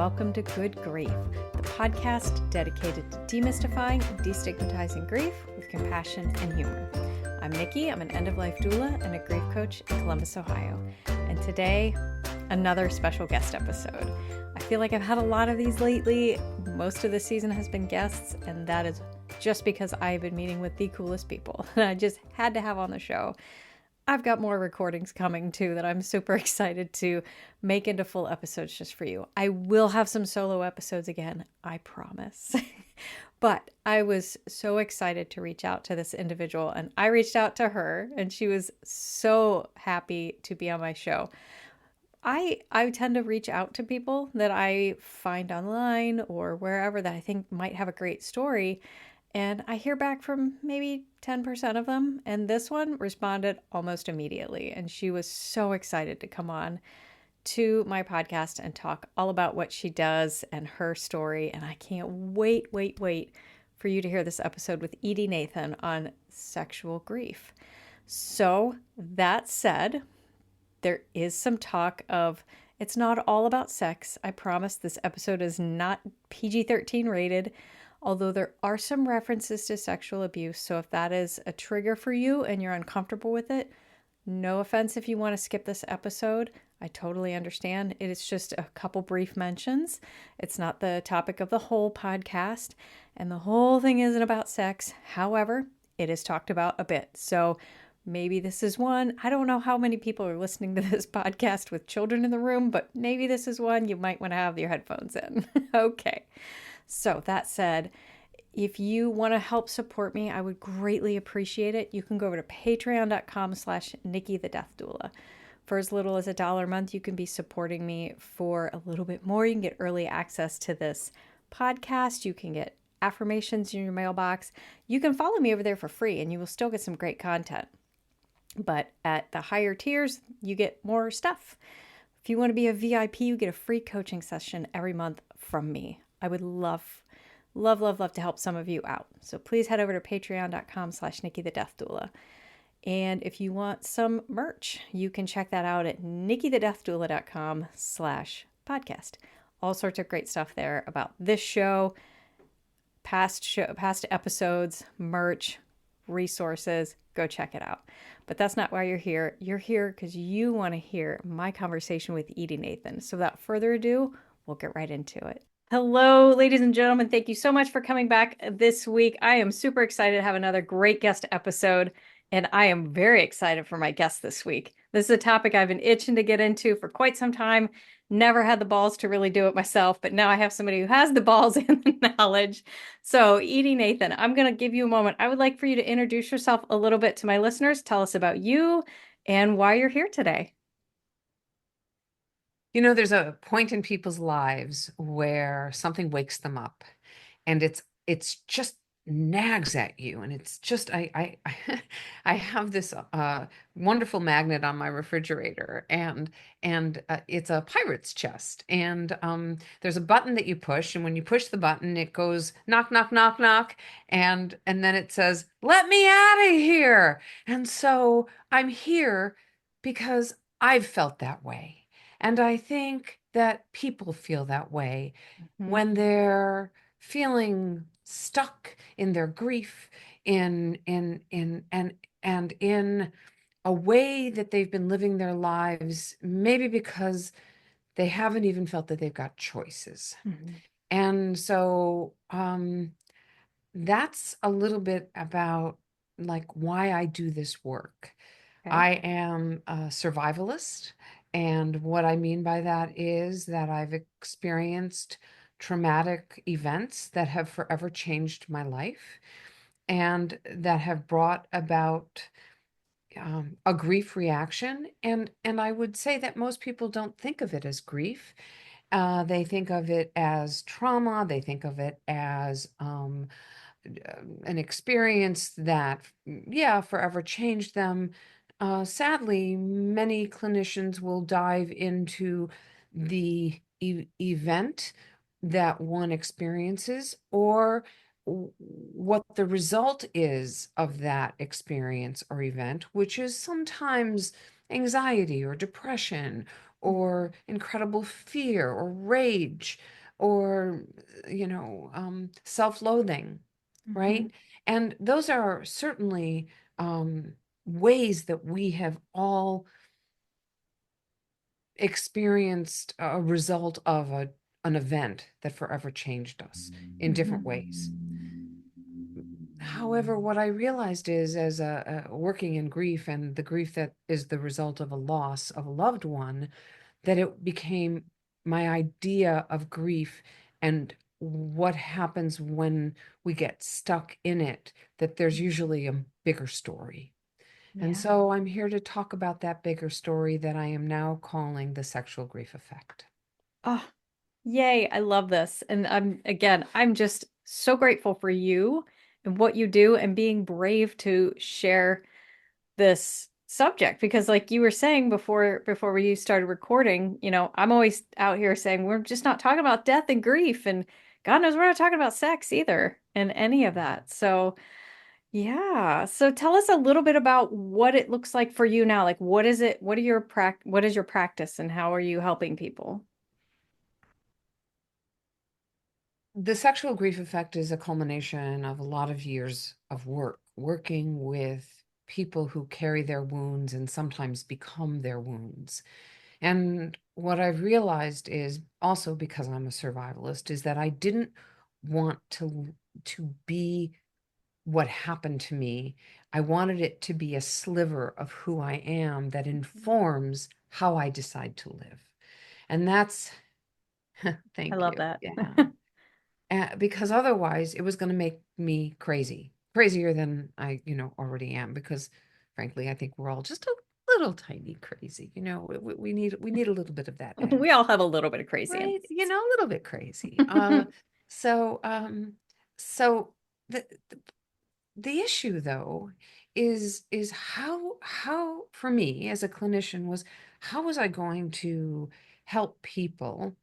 welcome to Good Grief, the podcast dedicated to demystifying and destigmatizing grief with compassion and humor. I'm Nikki, I'm an end-of-life doula and a grief coach in Columbus, Ohio. And today, another special guest episode. I feel like I've had a lot of these lately. Most of the season has been guests, and that is just because I've been meeting with the coolest people that I just had to have on the show. I've got more recordings coming too that I'm super excited to make into full episodes just for you. I will have some solo episodes again, I promise. But I was so excited to reach out to this individual, and I reached out to her and she was so happy to be on my show. I tend to reach out to people that I find online or wherever that I think might have a great story. And I hear back from maybe 10% of them. And this one responded almost immediately. And she was so excited to come on to my podcast and talk all about what she does and her story. And I can't wait for you to hear this episode with Edy Nathan on sexual grief. So that said, there is some talk of, it's not all about sex. I promise this episode is not PG-13 rated. Although there are some references to sexual abuse, so if that is a trigger for you and you're uncomfortable with it, no offense if you want to skip this episode. I totally understand. It is just a couple brief mentions. It's not the topic of the whole podcast, and the whole thing isn't about sex. However, it is talked about a bit. So maybe this is one. I don't know how many people are listening to this podcast with children in the room, but maybe this is one you might want to have your headphones in. Okay. So that said, if you want to help support me, I would greatly appreciate it. You can go over to patreon.com/Nikki the Death Doula. For as little as $1 a month, you can be supporting me for a little bit more. You can get early access to this podcast. You can get affirmations in your mailbox. You can follow me over there for free and you will still get some great content. But at the higher tiers, you get more stuff. If you want to be a VIP, you get a free coaching session every month from me. I would love to help some of you out. So please head over to patreon.com/Nikki the Death Doula. And if you want some merch, you can check that out at nikkithedeathdoula.com/podcast. All sorts of great stuff there about this show, past episodes, merch, resources. Go check it out. But that's not why you're here. You're here because you want to hear my conversation with Edy Nathan. So without further ado, we'll get right into it. Hello, ladies and gentlemen. Thank you so much for coming back this week. I am super excited to have another great guest episode, and I am very excited for my guest this week. This is a topic I've been itching to get into for quite some time. Never had the balls to really do it myself, but now I have somebody who has the balls and the knowledge. So, Edy Nathan, I'm going to give you a moment. I would like for you to introduce yourself a little bit to my listeners. Tell us about you and why you're here today. You know, there's a point in people's lives where something wakes them up and it's just nags at you. And it's just, I have this wonderful magnet on my refrigerator and it's a pirate's chest. And there's a button that you push. And when you push the button, it goes knock, knock, knock, knock. And then it says, let me out of here. And so I'm here because I've felt that way. And I think that people feel that way when they're feeling stuck in their grief, in a way that they've been living their lives, maybe because they haven't even felt that they've got choices. And so that's a little bit about like why I do this work. Okay. I am a survivalist. And what I mean by that is that I've experienced traumatic events that have forever changed my life and that have brought about a grief reaction. And I would say that most people don't think of it as grief. They think of it as trauma. They think of it as an experience that, forever changed them. Sadly, many clinicians will dive into the event that one experiences or what the result is of that experience or event, which is sometimes anxiety or depression or incredible fear or rage or, self-loathing, Mm-hmm. right? And those are certainly ways that we have all experienced a result of an event that forever changed us in different ways. However, what I realized is, as a working in grief and the grief that is the result of a loss of a loved one, that it became my idea of grief and what happens when we get stuck in it, that there's usually a bigger story. And Yeah. so I'm here to talk about that bigger story that I am now calling the sexual grief effect. Oh, yay. I love this. And I'm just so grateful for you and what you do and being brave to share this subject because like you were saying before we started recording, I'm always out here saying we're just not talking about death and grief and God knows we're not talking about sex either and any of that. So yeah. So tell us a little bit about what it looks like for you now. Like what is it? What is your practice and how are you helping people? The sexual grief effect is a culmination of a lot of years of working with people who carry their wounds and sometimes become their wounds. And what I've realized is also because I'm a survivalist is that I didn't want to be what happened to me. I wanted it to be a sliver of who I am that informs how I decide to live. And that's, I thank love you. that. Yeah. Because otherwise it was going to make me crazy, crazier than I, already am. Because frankly, I think we're all just a little tiny crazy. We need a little bit of that We edge, all have a little bit of crazy in right? us. A little bit crazy. So, so the, the the issue though is how for me as a clinician was how was I going to help people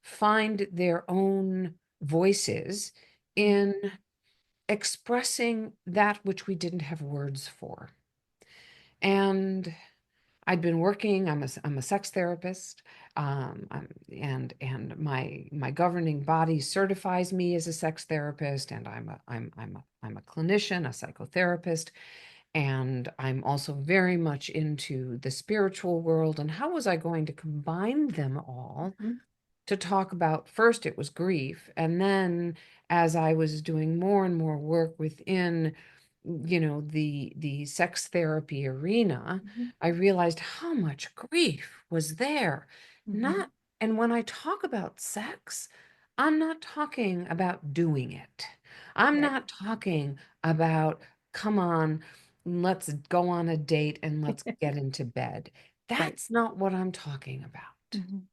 find their own voices in expressing that which we didn't have words for. And I'd been working. I'm a sex therapist, and my governing body certifies me as a sex therapist, and I'm a clinician, a psychotherapist, and I'm also very much into the spiritual world. And how was I going to combine them all Mhm. to talk about? First it was grief, and then as I was doing more and more work within the sex therapy arena, Mhm. I realized how much grief was there. Mhm. Not And when I talk about sex, I'm not talking about doing it. I'm Right. not talking about, come on, let's go on a date and let's get into bed. Right. That's not what I'm talking about. Mhm.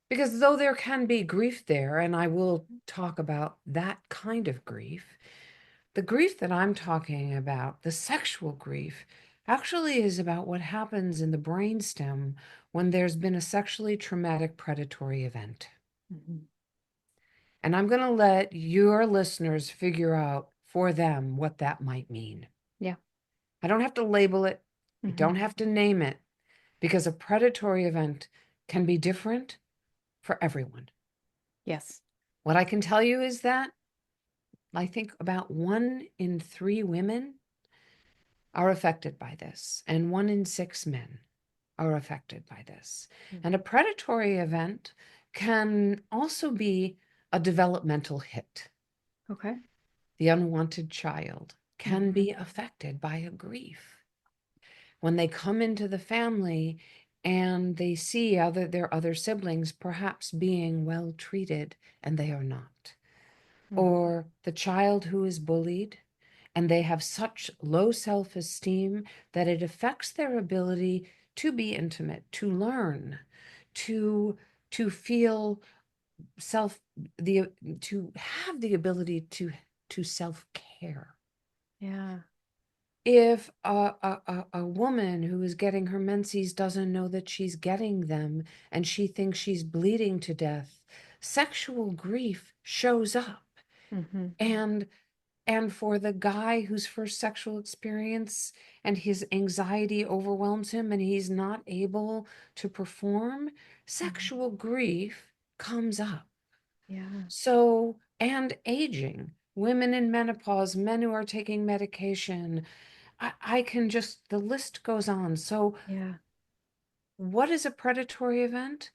Because though there can be grief there, and I will talk about that kind of grief, the grief that I'm talking about, the sexual grief, actually is about what happens in the brainstem when there's been a sexually traumatic predatory event. Mhm. And I'm going to let your listeners figure out for them what that might mean. Yeah. I don't have to label it, I Mhm. don't have to name it, because a predatory event can be different for everyone. Yes. What I can tell you is that I think about 1 in 3 women are affected by this, and 1 in 6 men are affected by this. Mm. And a predatory event can also be a developmental hit. Okay. The unwanted child can Mhm. be affected by a grief. When they come into the family and they see their other siblings perhaps being well treated and they are not, Mhm. or the child who is bullied and they have such low self-esteem that it affects their ability to be intimate, to learn, to feel self the to have the ability to self-care. Yeah. If a woman who is getting her menses doesn't know that she's getting them and she thinks she's bleeding to death, sexual grief shows up. Mhm. And And for the guy whose first sexual experience and his anxiety overwhelms him and he's not able to perform, Mhm. sexual grief comes up. Yeah. So, and aging, women in menopause, men who are taking medication, I can just, the list goes on. So, Yeah. what is a predatory event?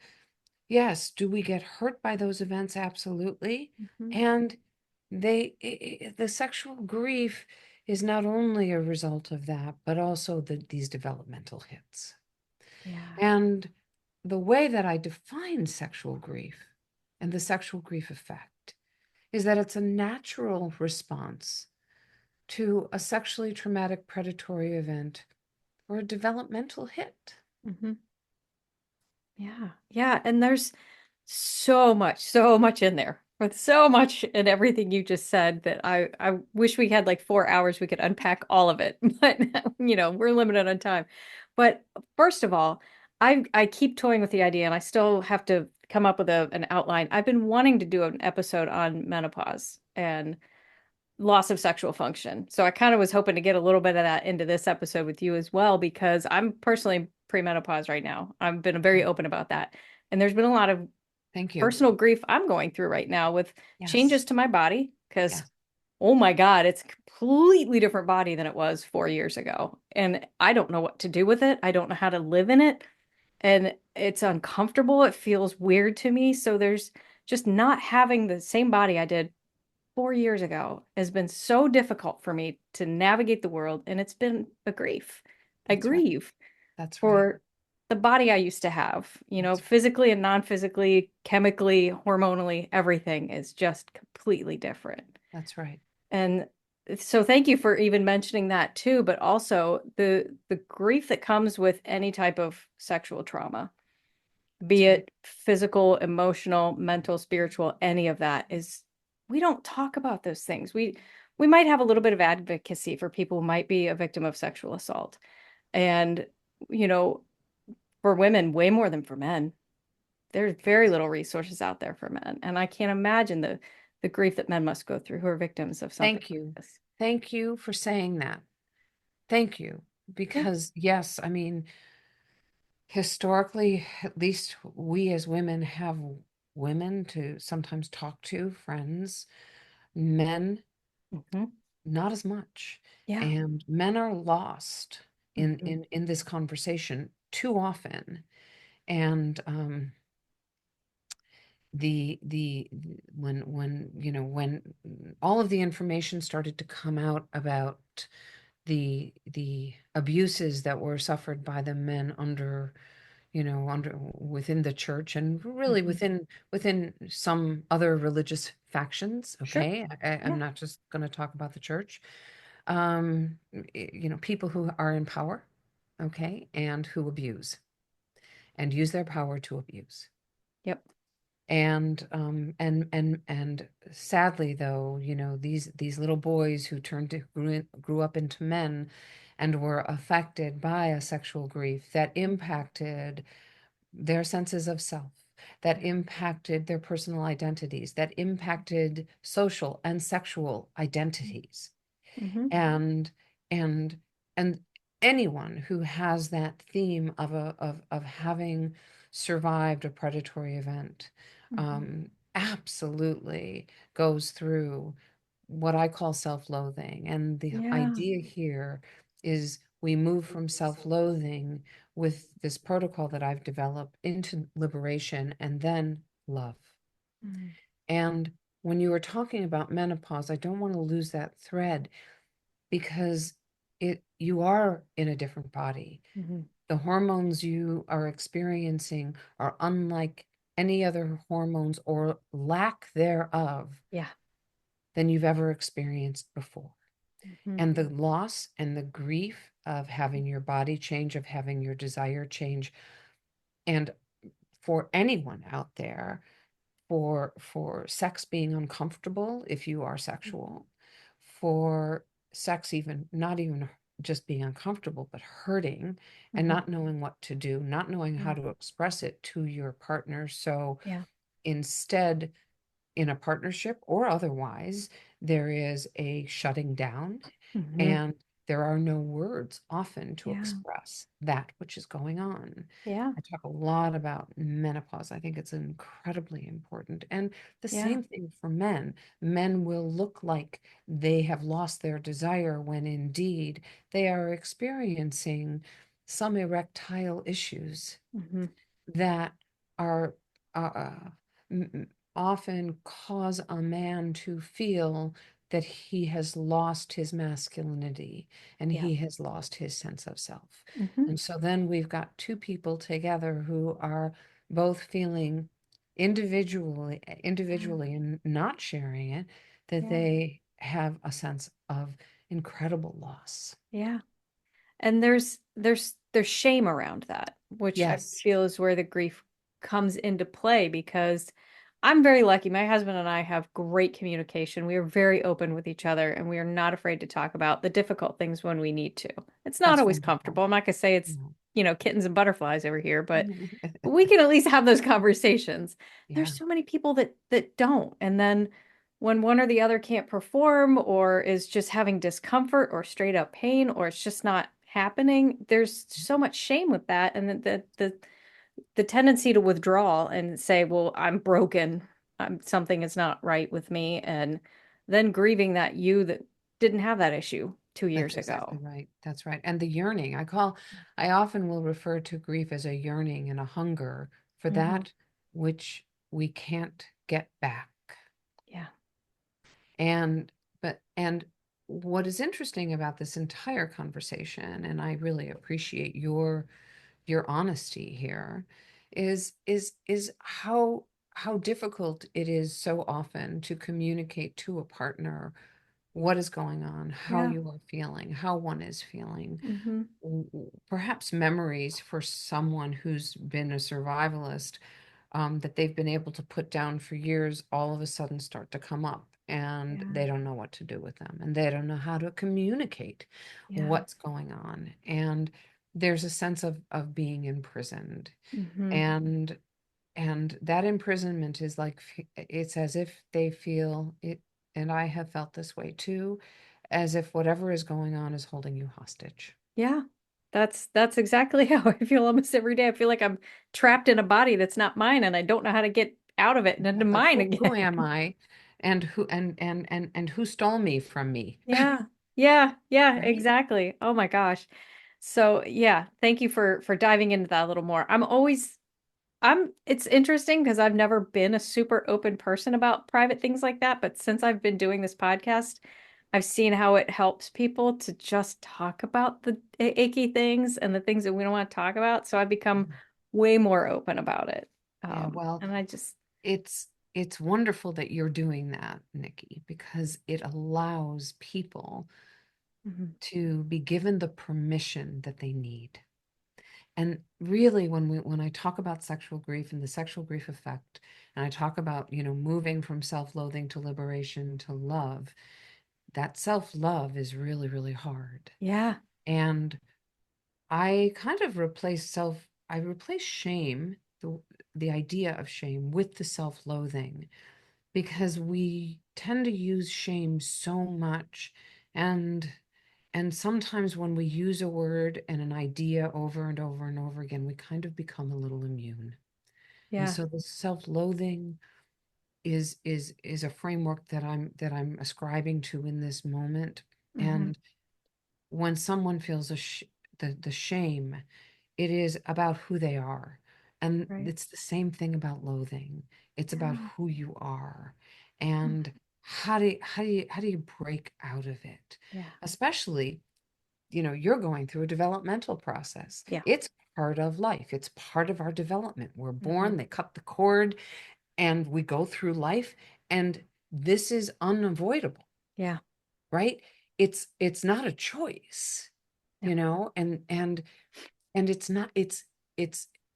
Yes. Do we get hurt by those events? Absolutely. Mhm. And the sexual grief is not only a result of that, but also these developmental hits. Yeah. And the way that I define sexual grief and the sexual grief effect is that it's a natural response to a sexually traumatic predatory event or a developmental hit. Mhm. Yeah. Yeah. And there's so much in there with so much in everything you just said that I wish we had like 4 hours we could unpack all of it, but we're limited on time. But first of all, I keep toying with the idea and I still have to come up with an outline. I've been wanting to do an episode on menopause and loss of sexual function. So I kind of was hoping to get a little bit of that into this episode with you as well, because I'm personally premenopause right now. I've been very Okay. open about that. And there's been a lot of Thank you. personal grief I'm going through right now with changes Yes. to my body because, Yes. oh my God, it's a completely different body than it was 4 years ago. And I don't know what to do with it. I don't know how to live in it. And it's uncomfortable. It feels weird to me. So there's just not having the same body I did 4 years ago has been so difficult for me to navigate the world. And it's been a grief. I That's right. grieve That's right. for the body I used to have, That's right. physically and non-physically, chemically, hormonally, everything is just completely different. That's right. And so thank you for even mentioning that too, but also the grief that comes with any type of sexual trauma, be That's right. it physical, emotional, mental, spiritual, any of that is we don't talk about those things. We might have a little bit of advocacy for people who might be a victim of sexual assault. And, you know, for women, way more than for men. There's very little resources out there for men. And I can't imagine the grief that men must go through who are victims of something Thank like you. this. Thank you for saying that. Thank you. Yeah. Because, yes, I mean, historically, at least we as women have women to sometimes talk to, friends, men, Hmm. not as much. Yeah. And men are lost in Hmm. this conversation too often. And when all of the information started to come out about the abuses that were suffered by the men under within the church and really Hmm. within some other religious factions. Sure. Okay, I'm Yeah. not just going to talk about the church. People who are in power, okay, and who abuse and use their power to abuse. Yep. And sadly, though, these little boys who grew up into men and were affected by a sexual grief that impacted their senses of self, that impacted their personal identities, that impacted social and sexual identities. Hmm. And and and anyone who has that theme of having survived a predatory event Hmm. absolutely goes through what I call self-loathing. And the Yeah. idea here is we move from self-loathing with this protocol that I've developed into liberation and then love. Hmm. And when you were talking about menopause, I don't want to lose that thread because you are in a different body. Hmm. The hormones you are experiencing are unlike any other hormones or lack thereof Yeah. than you've ever experienced before. Hmm. And the loss and the grief of having your body change, of having your desire change, and for anyone out there, for sex being uncomfortable if you are sexual, for sex even not even just being uncomfortable, but hurting and Hmm. not knowing what to do, not knowing how Yeah. to express it to your partner. So Yeah. instead in a partnership or otherwise, there is a shutting down, Hmm. and there are no words often to Yeah. express that which is going on. Yeah. I talk a lot about menopause. I think it's incredibly important. And the Yeah. same thing for men. Men will look like they have lost their desire when indeed they are experiencing some erectile issues Hmm. that are m- often cause a man to feel that he has lost his masculinity and Yeah. he has lost his sense of self. Hmm. And so then we've got two people together who are both feeling Yeah. individually and not sharing it, that Yeah. they have a sense of incredible loss. Yeah. And there's shame around that, which I Yes, feel is where the grief comes into play because I'm very lucky. My husband and I have great communication. We are very open with each other and we are not afraid to talk about the difficult things when we need to. It's not that's always wonderful. comfortable. I'm not gonna say it's, No. kittens and butterflies over here, but we can at least have those conversations. Yeah. There's so many people that don't. And then when one or the other can't perform or is just having discomfort or straight up pain or it's just not happening, there's so much shame with that. And the tendency to withdraw and say, well, I'm broken. Something is not right with me. And then grieving that you that didn't have that issue two That's years exactly ago. right. That's right. And the yearning, I often will refer to grief as a yearning and a hunger for Hmm. that which we can't get back. Yeah. And, and what is interesting about this entire conversation, and I really appreciate your honesty here, is how difficult it is so often to communicate to a partner what is going on, how Yeah. you are feeling, how one is feeling. Hmm. Perhaps memories for someone who's been a survivalist, that they've been able to put down for years all of a sudden start to come up and Yeah. they don't know what to do with them and they don't know how to communicate Yeah. what's going on. And there's a sense of being imprisoned. Hmm. And that imprisonment is like it's as if they feel it, and I have felt this way too, as if whatever is going on is holding you hostage. Yeah. That's exactly how I feel almost every day. I feel like I'm trapped in a body that's not mine and I don't know how to get out of it and into Like mine who again. am I, and who and who stole me from me? Yeah. Yeah. Yeah, Right? exactly. Oh my gosh. So, yeah, thank you for diving into that a little more. It's interesting because I've never been a super open person about private things like that, but since I've been doing this podcast, I've seen how it helps people to just talk about the achy things and the things that we don't want to talk about. So I've become way more open about it. Yeah, well, And I just, it's wonderful that you're doing that, Nikki, because it allows people Mhm. to be given the permission that they need. And really, when I talk about sexual grief and the sexual grief effect, and I talk about, moving from self-loathing to liberation to love, that self-love is really, really hard. Yeah, And I replace shame, the idea of shame, with the self-loathing, because we tend to use shame so much. And sometimes when we use a word and an idea over and over and over again, we kind of become a little immune. And yeah. so the self-loathing is a framework that I'm ascribing to in this moment. Hmm. And when someone feels the shame, it is about who they are. And Right. it's the same thing about loathing. It's about Yeah. who you are. Mm. And how do you break out of it? Yeah. Especially, you're going through a developmental process. Yeah. It's part of life. It's part of our development. We're Hmm. born, they cut the cord, and we go through life, and this is unavoidable, Yeah. right? It's not a choice, No. and it's not it's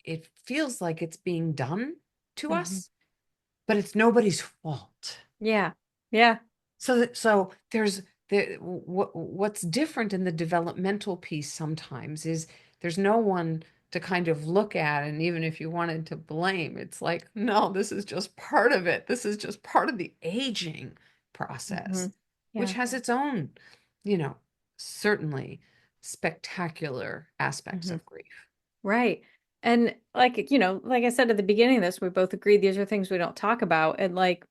it feels like it's being done to Hmm. us, but it's nobody's fault. Yeah. Yeah. So there's what's different in the developmental piece sometimes is there's no one to kind of look at. And even if you wanted to blame, it's like, no, this is just part of it. This is just part of the aging Hmm. process, which Yeah. has its own, you know, certainly spectacular aspects Hmm. of grief. Right. And like, like I said at the beginning of this, we both agreed these are things we don't talk about. And like,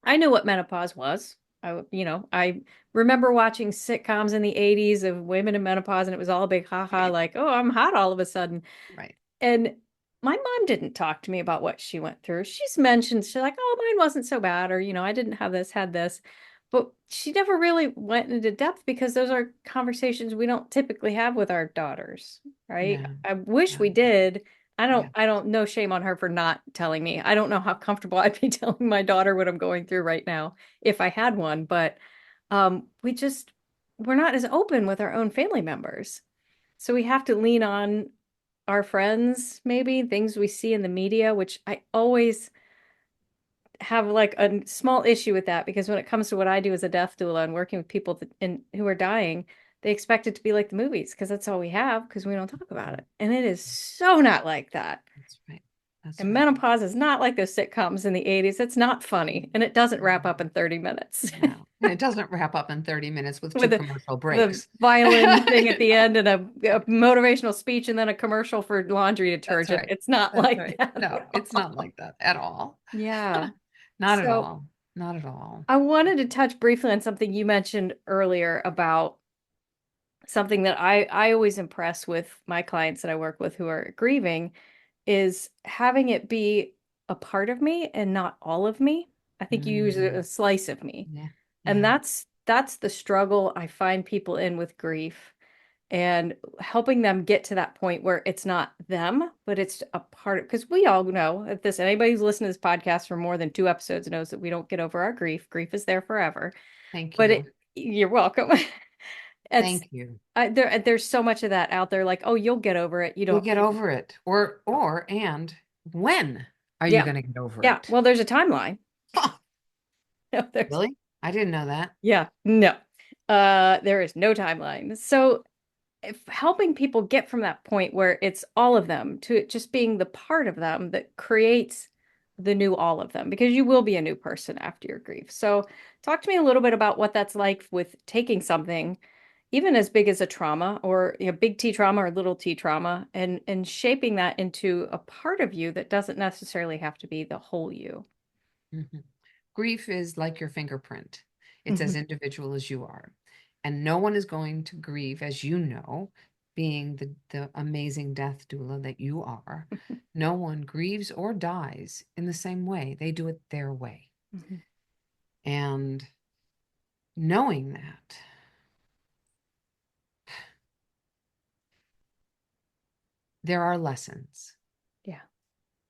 I knew what menopause was. I remember watching sitcoms in the 80s of women in menopause, and it was all a big haha, Right. like, oh, I'm hot all of a sudden. Right. And my mom didn't talk to me about what she went through. She's like, oh, mine wasn't so bad, or, I didn't have this, had this. But she never really went into depth because those are conversations we don't typically have with our daughters, right? No. I wish No. we did. Yeah. I don't, no shame on her for not telling me. I don't know how comfortable I'd be telling my daughter what I'm going through right now if I had one, but we're not as open with our own family members. So we have to lean on our friends, maybe things we see in the media, which I always have like a small issue with that because when it comes to what I do as a death doula and working with people who are dying, they expect it to be like the movies because that's all we have because we don't talk about it. And it is so not like that. That's right. That's And right. menopause is not like those sitcoms in the 80s. It's not funny and it doesn't wrap up in 30 minutes. No. And it doesn't wrap up in 30 minutes with two With commercial the breaks. violin thing at You the know? end and a motivational speech and then a commercial for laundry That's detergent. right. It's not That's like right. that No, at it's not all. like that at all. Yeah. Not at So all. Not at all. I wanted to touch briefly on something you mentioned earlier about something that I always impress with my clients that I work with who are grieving is having it be a part of me and not all of me. I think you use Mm, a slice of me. yeah. And Yeah. that's the struggle I find people in with grief and helping them get to that point where it's not them, but it's a part of, because we all know if this anybody who's listened to this podcast for more than 2 episodes knows that we don't get over our grief. Grief is there forever. Thank But you. you're welcome. It's Thank you. there's so much of that out there, like, oh, you'll get over it. You You'll don't. get over it. And when are you Yeah, going to get over yeah. it? Well, there's a timeline. Huh, No, there's really? I didn't know that. yeah, no. There is no timeline. So if helping people get from that point where it's all of them to it just being the part of them that creates the new all of them, because you will be a new person after your grief. So talk to me a little bit about what that's like with taking something, even as big as a trauma or big T trauma or little T trauma, and shaping that into a part of you that doesn't necessarily have to be the whole you. Mhm. Grief is like your fingerprint. It's as Mhm. individual as you are. And no one is going to grieve, as you know, being the amazing death doula that you are. No one grieves or dies in the same way. They do it their way. Mhm. And knowing that, there are lessons, Yeah.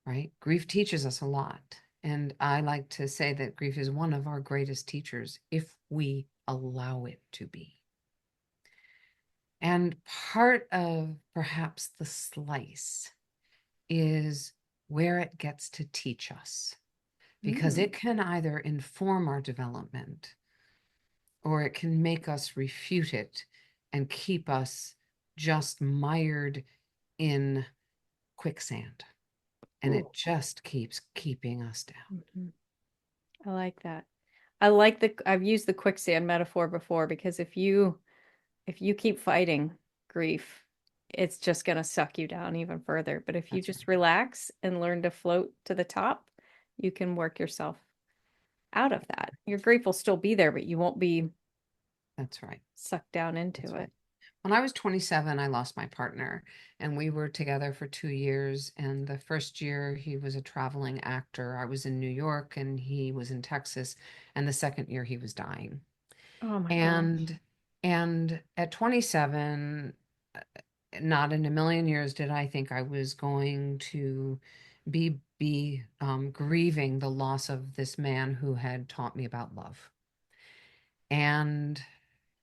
right? Grief teaches us a lot. And I like to say that grief is one of our greatest teachers if we allow it to be. And part of perhaps the slice is where it gets to teach us, because Mm. it can either inform our development or it can make us refute it and keep us just mired in quicksand. And Ooh. it just keeps keeping us down. Mhm. I like that. I've used the quicksand metaphor before because if you keep fighting grief, it's just going to suck you down even further. But if you That's just right. relax and learn to float to the top, you can work yourself out of that. Your grief will still be there, but you won't be That's right. sucked down into That's it. right. When I was 27, I lost my partner, and we were together for 2 years. And the first year, he was a traveling actor. I was in New York, and he was in Texas. And the second year, he was dying. Oh my gosh. And and at 27, not in a million years did I think I was going to be grieving the loss of this man who had taught me about love. And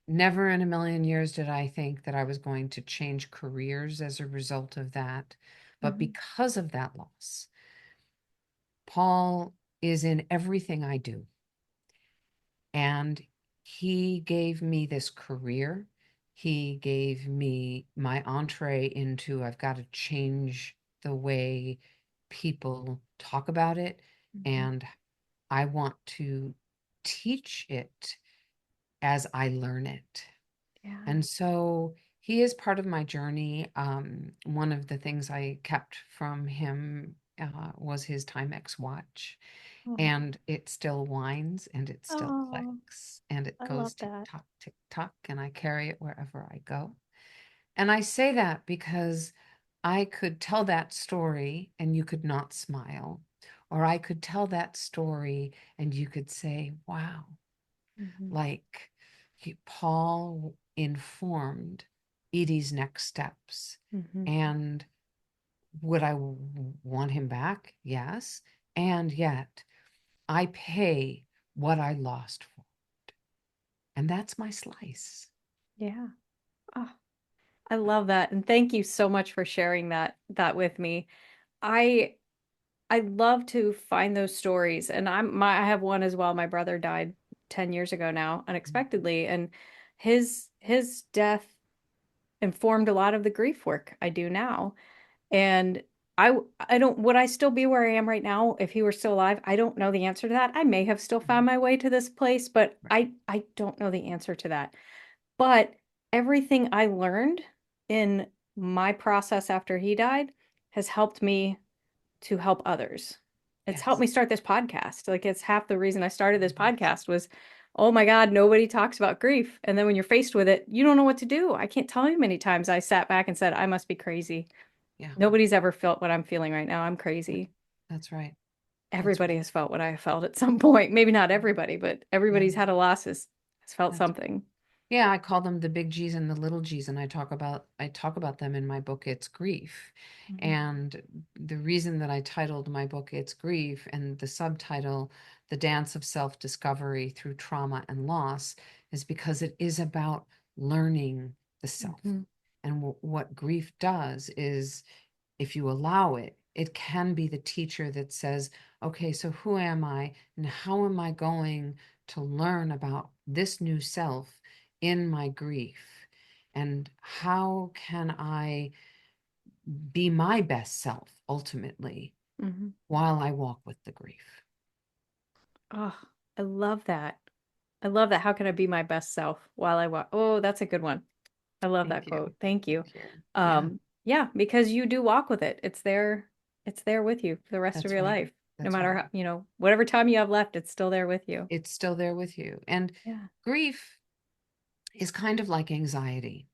never in a million years did I think that I was going to change careers as a result of that. But Mhm. because of that loss, Paul is in everything I do. And he gave me this career. he gave me my entree into I've got to change the way people talk about it, Mhm. and I want to teach it as I learn it. Yeah. And so he is part of my journey. One of the things I kept from him was his Timex watch, Oh, and it still whines and it still oh, clicks and it I love goes tick that. tock, tick tock, and I carry it wherever I go. And I say that because I could tell that story and you could not smile, or I could tell that story and you could say, wow, Hmm. like Paul informed Edy's next steps. Hmm. And would I want him back? Yes. And yet I pay what I lost for. And that's my slice. Yeah. Oh, I love that. And thank you so much for sharing that with me. I I love to find those stories, and I have one as well. My brother died 10 years ago now, unexpectedly, and his death informed a lot of the grief work I do now. And I don't, would I still be where I am right now if he were still alive? I don't know the answer to that. I may have still found Mhm. my way to this place, but Right. I don't know the answer to that. But everything I learned in my process after he died has helped me to help others. It's helped Yes. me start this podcast. Like it's half the reason I started this Mhm. podcast was, oh my God, nobody talks about grief. And then when you're faced with it, you don't know what to do. I can't tell you how many times I sat back and said, I must be crazy. Yeah. Nobody's ever felt what I'm feeling right now. I'm crazy. That's right. That's Everybody right. has felt what I have felt at some point. Maybe not everybody, but Yeah. everybody's had a loss has felt That's something. Yeah, I call them the big G's and the little G's, and I talk about them in my book, It's Grief. Mhm. And the reason that I titled my book It's Grief and the subtitle The Dance of Self-Discovery Through Trauma and Loss is because it is about learning the self. Mhm. And what grief does is, if you allow it, it can be the teacher that says, okay, so who am I and how am I going to learn about this new self in my grief? And how can I be my best self ultimately Mhm. while I walk with the grief? Oh, I love that. I love that. How can I be my best self while I walk? Oh, that's a good one. I love Thank that you. quote. Thank you. Thank you. Yeah, Yeah, because you do walk with it. It's there with you for the rest of that's your right. life. No That's matter right. how, whatever time you have left, it's still there with you. It's still there with you. And Yeah. grief is kind of like anxiety.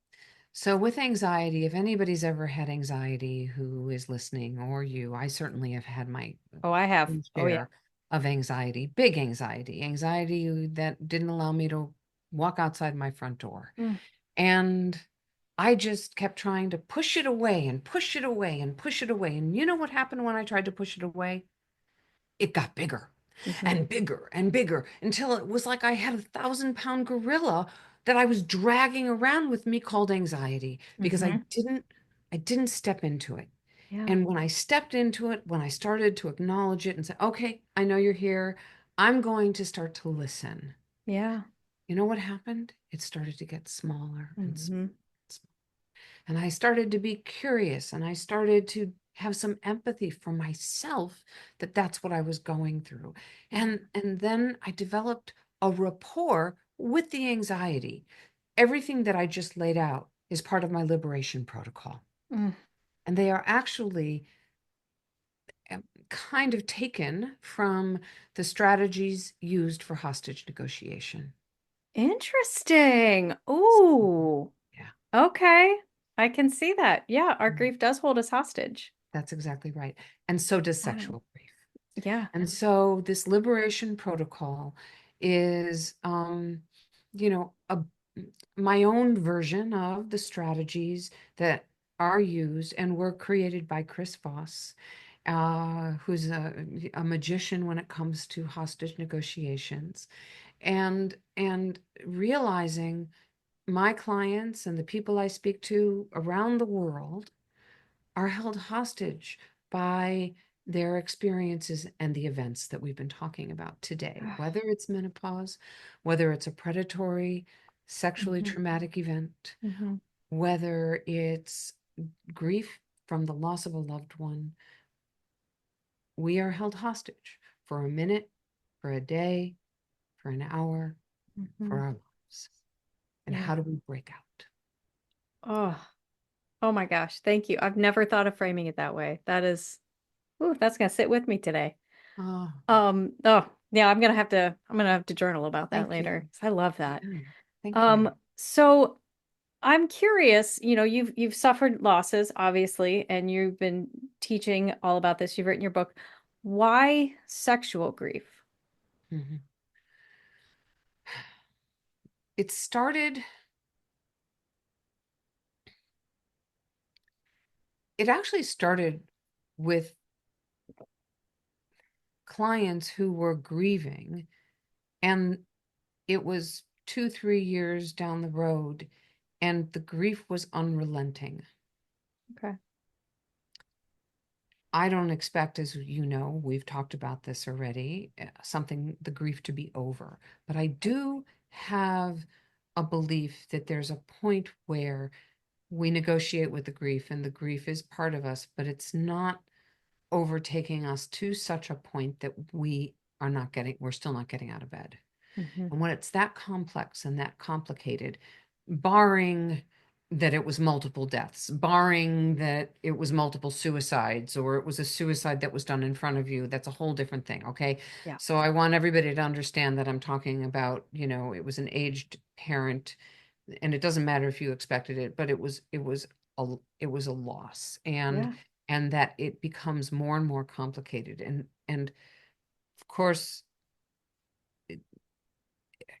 So, with anxiety, if anybody's ever had anxiety who is listening, or you, I certainly have had my Oh, I have. Oh, yeah. share of anxiety, big anxiety, anxiety that didn't allow me to walk outside my front door. Mm. And I just kept trying to push it away and push it away and push it away. And you know what happened when I tried to push it away? It got bigger Hmm. and bigger and bigger until it was like I had a 1,000-pound gorilla that I was dragging around with me called anxiety because I Hmm. didn't step into it. Yeah. And when I stepped into it, when I started to acknowledge it and say, okay, I know you're here, I'm going to start to listen. Yeah. You know what happened? It started to get smaller and smaller. Hmm. And I started to be curious and I started to have some empathy for myself that that's what I was going through. Yeah. And then I developed a rapport with the anxiety. Everything that I just laid out is part of my liberation protocol. Mm. And they are actually kind of taken from the strategies used for hostage negotiation. Interesting. Ooh. Yeah, Okay. I can see that. Yeah, our mm, grief does hold us hostage. that's exactly right. And so does Got it. sexual grief. Yeah. And so this liberation protocol is, my own version of the strategies that are used and were created by Chris Voss, who's a magician when it comes to hostage negotiations, and realizing my clients and the people I speak to around the world are held hostage by their experiences and the events that we've been talking about today, whether it's menopause, whether it's a predatory sexually Mhm. traumatic event, Mhm. whether it's grief from the loss of a loved one, we are held hostage for a minute, for a day, for an hour, for Mhm. our lives. And Yeah. how do we break out? Oh, oh my gosh. Thank you. I've never thought of framing it that way. That is, ooh, that's gonna sit with me today. Oh, Oh, yeah, I'm gonna have to journal about that thank you. later. 'Cause I love that. Yeah, thank you. So I'm curious, you've suffered losses, obviously, and you've been teaching all about this. You've written your book. Why sexual grief? Mhm. It started, it actually started with clients who were grieving, and it was 2, 3 years down the road, and the grief was unrelenting. Okay. I don't expect, as you know, we've talked about this already, something, the grief to be over. But I Right. do have a belief that there's a point where we negotiate with the grief, and the grief is part of us, but it's not overtaking us to such a point that we're still not getting out of bed. Hmm. And when it's that complex and that complicated, barring that it was multiple deaths, barring that it was multiple suicides, or it was a suicide that was done in front of you, that's a whole different thing. Okay. Yeah. So I want everybody to understand that I'm talking about, it was an aged parent, and it doesn't matter if you expected it, but it was a loss, and Yeah. that it becomes more and more complicated. And of course,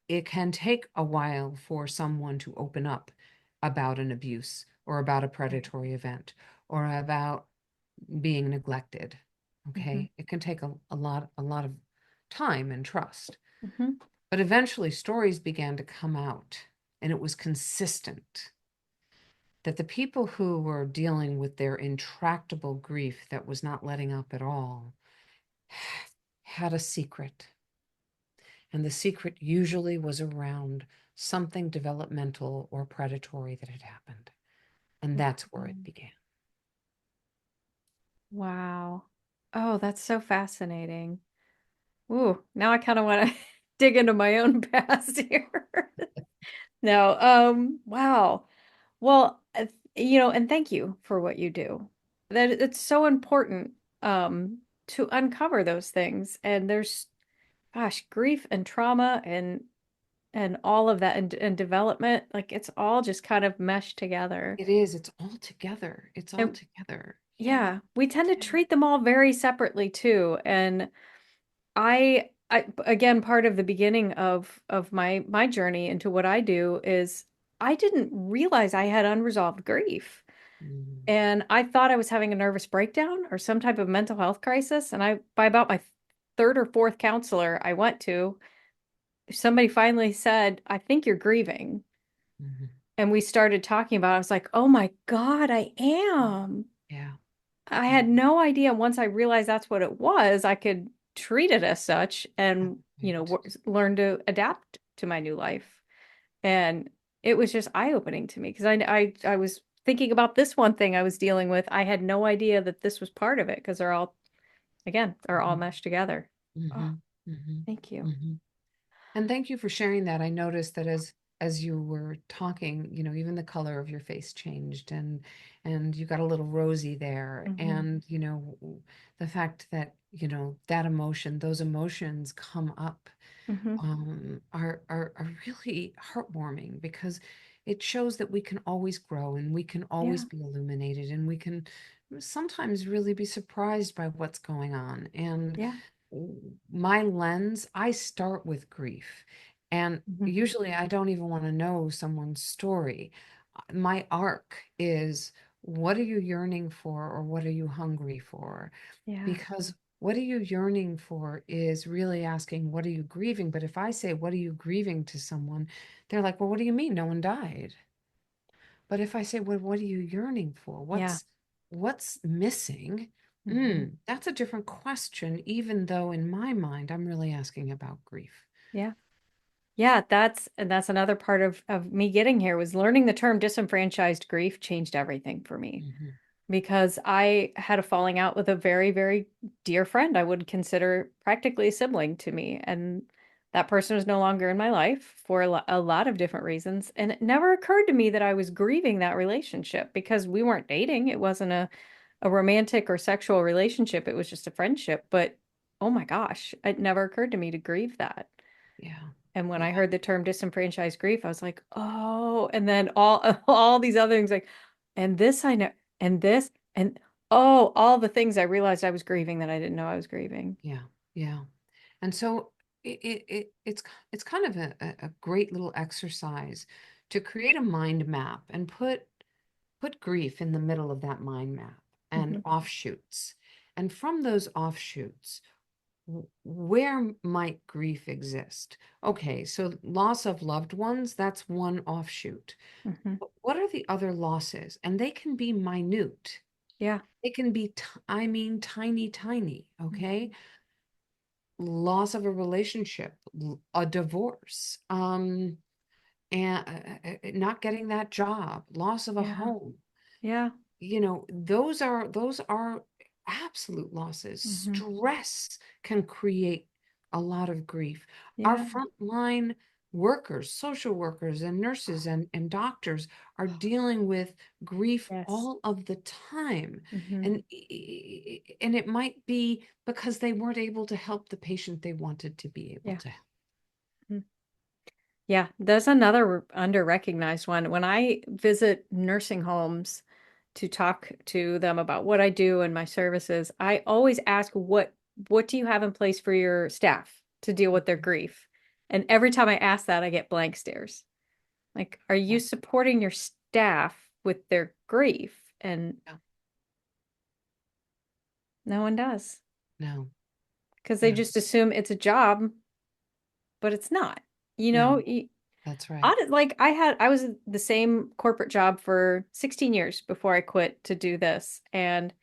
it can take a while for someone to open up about an abuse or about a Right. predatory event or about being neglected. Hmm. Okay. It can take a lot of time and trust. Hmm. But eventually stories began to come out, and it was consistent that the people who were dealing with their intractable grief that was not letting up at all had a secret. And the secret usually was around something developmental or predatory that had happened. And that's where it Mhm. began. Wow. Oh, that's so fascinating. Ooh, now I kind of want to dig into my own past here. No, wow. Well, and thank you for what you do. That it's so important to uncover those things. And there's, gosh, grief and trauma and all of that and development, like it's all just kind of meshed together. It is. It's all together. It's all And together. Yeah. yeah, we tend to Yeah. treat them all very separately too. And I again, part of the beginning of my journey into what I do is I didn't realize I had unresolved grief. Mm, And I thought I was having a nervous breakdown or some type of mental health crisis. And by about my third or fourth counselor I went to, somebody finally said, I think you're grieving. mhm. And we started talking about it. I was like, oh my God, I am. Yeah. I Yeah. had no idea once I realized that's what it was, I could treat it as such That's and, right. learn to adapt to my new life. And it was just eye-opening to me because I was thinking about this one thing I was dealing with. I had no idea that this was part of it because they're all Mhm, meshed together. Oh, mhm, mhm, thank you. mhm. And thank you for sharing that. I noticed that as you were talking, even the color of your face changed, and you got a little rosy there. Hmm. And the fact that that emotion, those emotions come up, Hmm. are really heartwarming, because it shows that we can always grow, and we can always Yeah. be illuminated, and we can sometimes really be surprised by what's going on. And Yeah. my lens, I start with grief. And Hmm. usually I don't even want to know someone's story. My arc is, what are you yearning for, or what are you hungry for? Yeah. Because what are you yearning for is really asking, what are you grieving? But if I say, what are you grieving to someone, they're like, well, what do you mean? No one died. But if I say, well, what are you yearning for? Yeah. What's missing? Hmm. That's a different question, even though in my mind, I'm really asking about grief. Yeah. Yeah, that's another part of me getting here was learning the term disenfranchised grief changed everything for me Mhm. because I had a falling out with a very, very dear friend I would consider practically a sibling to me. And that person was no longer in my life for a lot of different reasons. And it never occurred to me that I was grieving that relationship because we weren't dating. It wasn't a romantic or sexual relationship. It was just a friendship. But oh my gosh, it never occurred to me to grieve that. Yeah. And when Yeah. I heard the term disenfranchised grief, I was like, oh, and then all all these other things like, and this I know, and this, and oh, all the things I realized I was grieving that I didn't know I was grieving. Yeah. Yeah. And so it's kind of a great little exercise to create a mind map and put grief in the middle of that mind map and Hmm. offshoots. And from those offshoots, where might grief exist? Okay, so loss of loved ones, that's one offshoot. Hmm. But what are the other losses? And they can be minute. Yeah. They can be, I mean, tiny, tiny. Okay. Mhm. Loss of a relationship, a divorce, and not getting that job, loss of a Yeah. home. Yeah. Those are absolute losses. Hmm. Stress can create a lot of grief. Our Yeah. frontline workers, social workers and nurses and doctors are dealing with grief Yes. all of the time. Hmm. And it might be because they weren't able to help the patient they wanted to be able Yeah. to help. Mhm. Yeah. There's another under-recognized one. When I visit nursing homes to talk to them about what I do and my services, I always ask what do you have in place for your staff to deal with their grief? And every time I ask that, I get blank stares. Like, are Yeah, you supporting your staff with their grief? And yeah, no one does no, because they no, just assume it's a job, but it's not. You know, no, that's right. Like I was in the same corporate job for 16 years before I quit to do this, and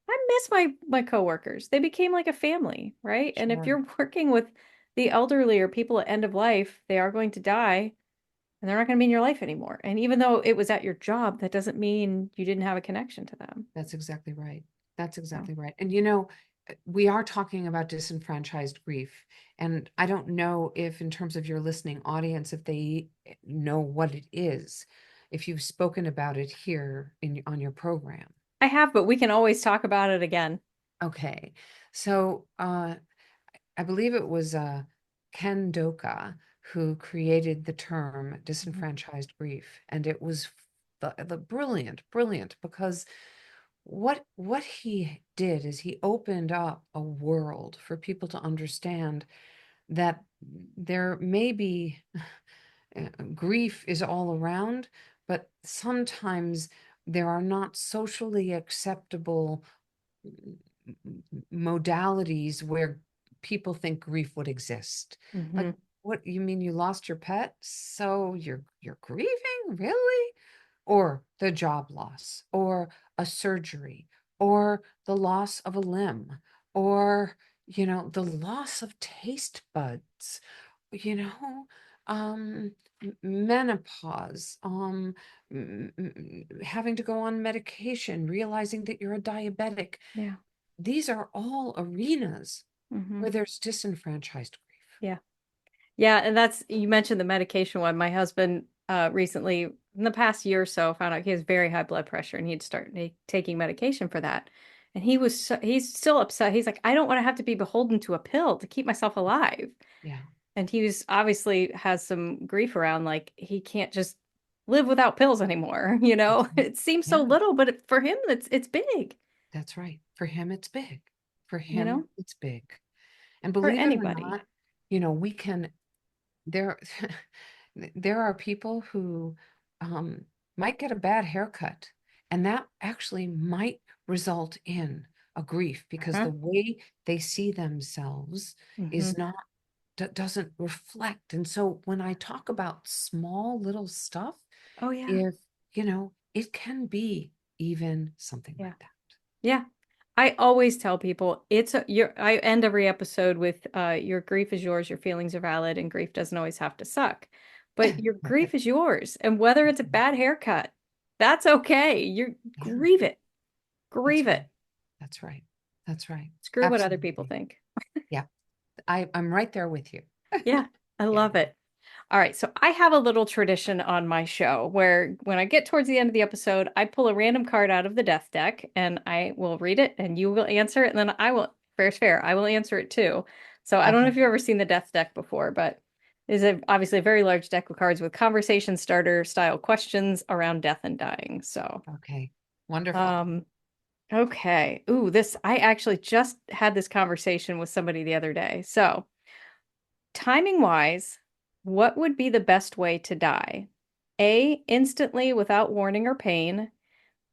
I miss my coworkers. They became like a family, right? And if Sure. you're working with the elderly or people at end of life, they are going to die and they're not going to be in your life anymore. And even though it was at your job, that doesn't mean you didn't have a connection to them. That's exactly right. That's So exactly right. And we are talking about disenfranchised grief. And I don't know if, in terms of your listening audience, if they know what it is, if you've spoken about it here on your program. I have, but we can always talk about it again. Okay. So I believe it was Ken Doka who created the term Mhm. disenfranchised grief. And it was the brilliant, brilliant, because what he did is he opened up a world for people to understand that there may be grief is all around, but sometimes there are not socially acceptable modalities where people think grief would exist. Like, Hmm. what you mean, you lost your pet, so you're grieving, really? Or the job loss, or a surgery, or the loss of a limb, or the loss of taste buds, you know, menopause, having to go on medication, realizing that you're a diabetic. Yeah. These are all arenas Hmm. where there's disenfranchised grief. Yeah. Yeah, and that's you mentioned the medication one. My husband recently, in the past year or so, found out he has very high blood pressure and he'd start taking medication for that. And he's still upset. He's like, I don't want to have to be beholden to a pill to keep myself alive. Yeah, And he was obviously has some grief around like he can't just live without pills anymore, you that's know? right. It seems so Yeah, little, but for him it's big, that's right. For him, it's big. For you him, know? it's big. And For believe it or anybody. not, we can there there are people who um, might get a bad haircut, and that actually might result in a grief because Uh-huh. the way they see themselves Hmm. is not doesn't reflect. And so when I talk about small little stuff, Oh yeah. if it can be even something Yeah. like that. Yeah. I always tell people I end every episode with your grief is yours, your feelings are valid, and grief doesn't always have to suck. But your grief is yours. And whether it's a bad haircut, that's okay. You Yeah, grieve it. that's Grieve right. it. That's right. That's right. Screw what other people Absolutely. think. Yeah. I'm right there with you. Yeah, I Yeah. love it. All right, so I have a little tradition on my show where when I get towards the end of the episode, I pull a random card out of the death deck and I will read it and you will answer it and then fair's fair, I will answer it too. So I don't know Okay. if you've ever seen the death deck before, but obviously a very large deck of cards with conversation starter style questions around death and dying. So, Okay. Wonderful. um, okay. Ooh, I actually just had this conversation with somebody the other day. So, timing wise, what would be the best way to die? A, instantly without warning or pain.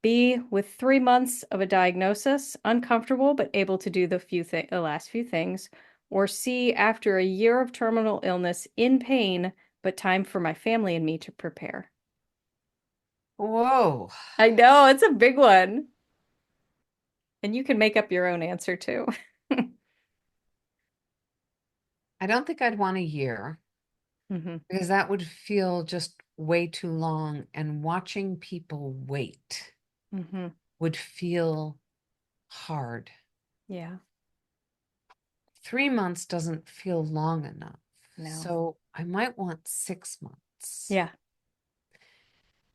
B, with 3 months of a diagnosis, uncomfortable but able to do the last few things. Or C, after a year of terminal illness, in pain, but time for my family and me to prepare. Whoa. I know, it's a big one. And you can make up your own answer too. I don't think I'd want a year hmm because that would feel just way too long. And watching people wait hmm would feel hard. Yeah, 3 months doesn't feel long enough. no. So I might want 6 months. Yeah,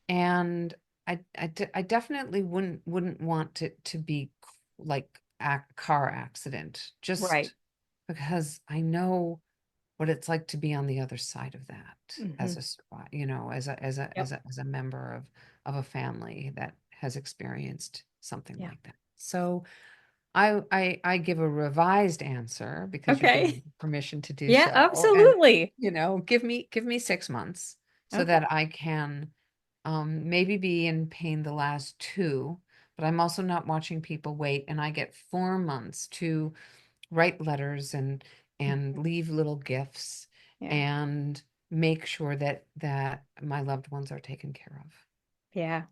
And I definitely wouldn't want it to be like a car accident, right. just because I know what it's like to be on the other side of that hmm as Yep. as a member of a family that has experienced something Yeah. like that. So I give a revised answer because you've given Okay. me permission to do Yeah, so. And, absolutely. give me 6 months so Okay. that I can maybe be in pain the last two, but I'm also not watching people wait. And I get 4 months to write letters and Mhm. leave little gifts Yeah. and make sure that my loved ones are taken care of. Yeah.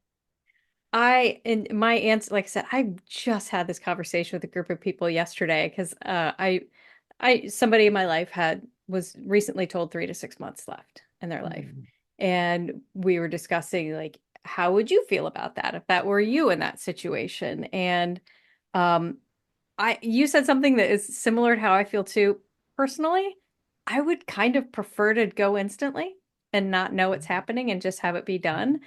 And my answer, like I said, I just had this conversation with a group of people yesterday because somebody in my life was recently told 3 to 6 months left in their life. Mm, And we were discussing, like, how would you feel about that if that were you in that situation? And, um, you said something that is similar to how I feel too. Personally, I would kind of prefer to go instantly and not know it's happening and just have it be done.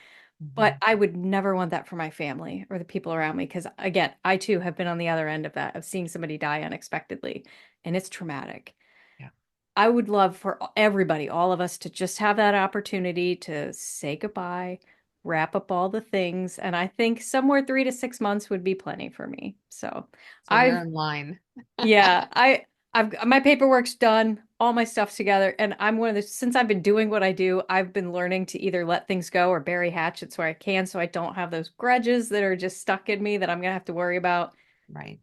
But mhm. I would never want that for my family or the people around me because, again, I too have been on the other end of that, of seeing somebody die unexpectedly, and it's traumatic. Yeah. I would love for everybody, all of us, to just have that opportunity to say goodbye, wrap up all the things, and I think somewhere 3 to 6 months would be plenty for me. So So you're I've in line. yeah, I've my paperwork's done, all my stuff's together, and I'm one of the since I've been doing what I do, I've been learning to either let things go or bury hatchets where I can so I don't have those grudges that are just stuck in me that I'm gonna have to worry about. Right.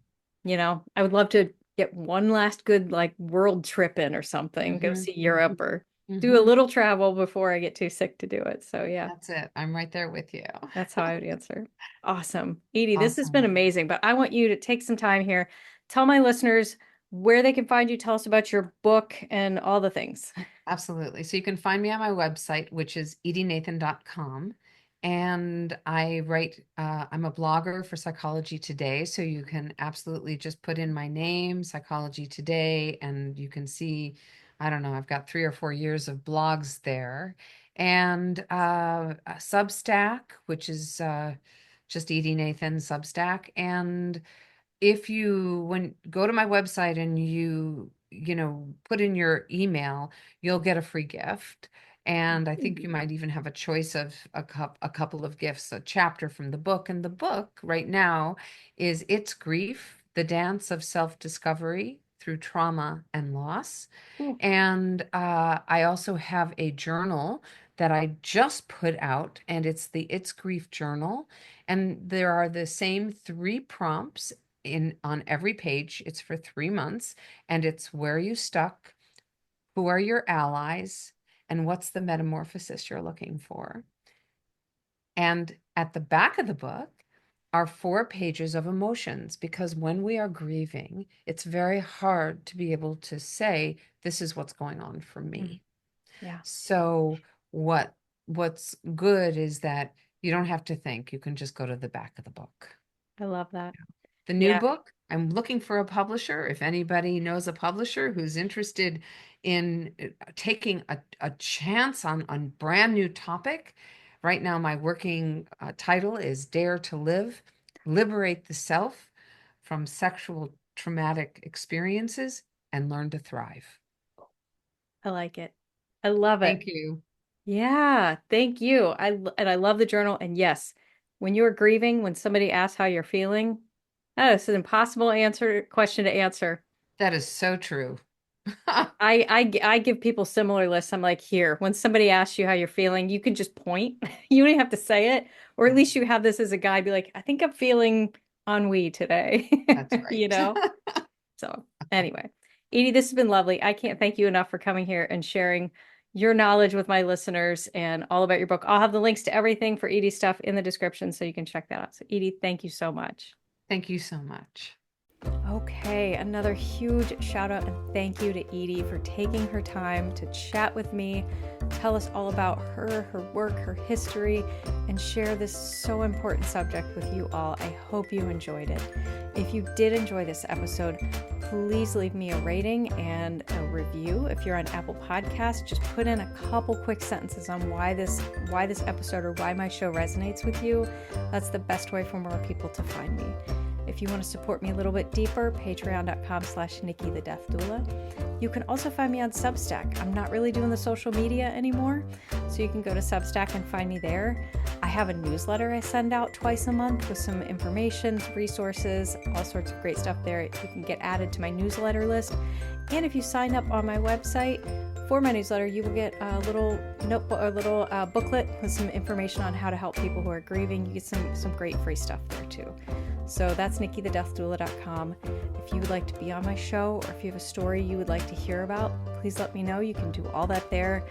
I would love to get one last good like world trip in or something, go Hmm. see Hmm. Europe or do a Hmm. little travel before I get too sick to do it. So yeah, That's it. I'm right there with you. that's how I would answer. Awesome. Edie, this has been Awesome. amazing, but I want you to take some time here. Tell my listeners where they can find you. Tell us about your book and all the things. Absolutely. So you can find me on my website, which is edynathan.com. And I'm a blogger for Psychology Today. So you can absolutely just put in my name, Psychology Today, and you can see, I don't know, I've got 3 or 4 years of blogs there. And a Substack, which is just Edy Nathan Substack. And if you when go to my website and you put in your email, you'll get a free gift. And I think you might even have a choice of a couple of gifts, a chapter from the book. And the book right now is It's Grief, the Dance of Self-Discovery Through Trauma and Loss. Ooh, And I also have a journal that I just put out, and it's the It's Grief Journal. And there are the same three prompts in on every page. It's for 3 months, and it's where you stuck, who are your allies, and what's the metamorphosis you're looking for. And at the back of the book are 4 pages of emotions, because when we are grieving, it's very hard to be able to say, this is what's going on for Mm. me. Yeah, So what's good is that you don't have to think. You can just go to the back of the book. I love that. The new Yeah, book, I'm looking for a publisher. If anybody knows a publisher who's interested in taking a chance on brand new topic. Right now, my working title is Dare to Live, Liberate the Self from Sexual Traumatic Experiences and Learn to Thrive. I like it. I love it. Thank you. Yeah, thank you. And I love the journal. And yes, when you're grieving, when somebody asks how you're feeling, that is an impossible question to answer. That is so true. I give people similar lists. I'm like, here, when somebody asks you how you're feeling, you can just point. You don't even have to say it, or at least you have this as a guide. Be like, I think I'm feeling ennui today. That's You right. know? So anyway, Edie, this has been lovely. I can't thank you enough for coming here and sharing your knowledge with my listeners and all about your book. I'll have the links to everything for Edie stuff in the description so you can check that out. So Edie, thank you so much. Thank you so much. Okay, another huge shout out and thank you to Edie for taking her time to chat with me, tell us all about her work, her history, and share this so important subject with you all. I hope you enjoyed it. If you did enjoy this episode, please leave me a rating and a review. If you're on Apple Podcasts, just put in a couple quick sentences on why this episode or why my show resonates with you. That's the best way for more people to find me. If you want to support me a little bit deeper, patreon.com/NikkiTheDeathDoula. You can also find me on Substack. I'm not really doing the social media anymore, so you can go to Substack and find me there. I have a newsletter I send out twice a month with some information, resources, all sorts of great stuff there. You can get added to my newsletter list. And if you sign up on my website for my newsletter, you will get a little notebook, a little booklet with some information on how to help people who are grieving. You get some great free stuff there too. So that's NikkiTheDeathDoula.com. If you would like to be on my show, or if you have a story you would like to hear about, please let me know. You can do all that there.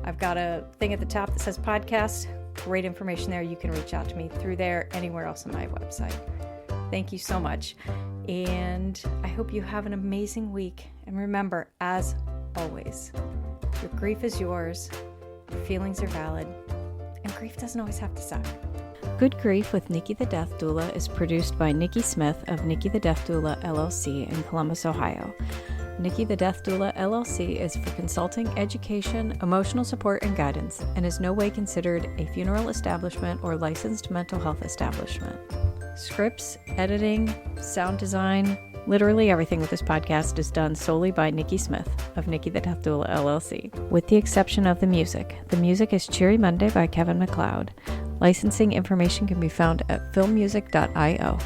I've got a thing at the top that says podcast. Great information there. You can reach out to me through there, anywhere else on my website. Thank you so much. And I hope you have an amazing week. And remember, as always, your grief is yours, your feelings are valid, and grief doesn't always have to suck. Good Grief with Nikki the Death Doula is produced by Nikki Smith of Nikki the Death Doula LLC in Columbus, Ohio. Nikki the Death Doula LLC is for consulting, education, emotional support, and guidance, and is no way considered a funeral establishment or licensed mental health establishment. Scripts, editing, sound design, literally everything with this podcast is done solely by Nikki Smith of Nikki the Death Doula LLC, with the exception of the music. The music is Cheery Monday by Kevin MacLeod. Licensing information can be found at filmmusic.io.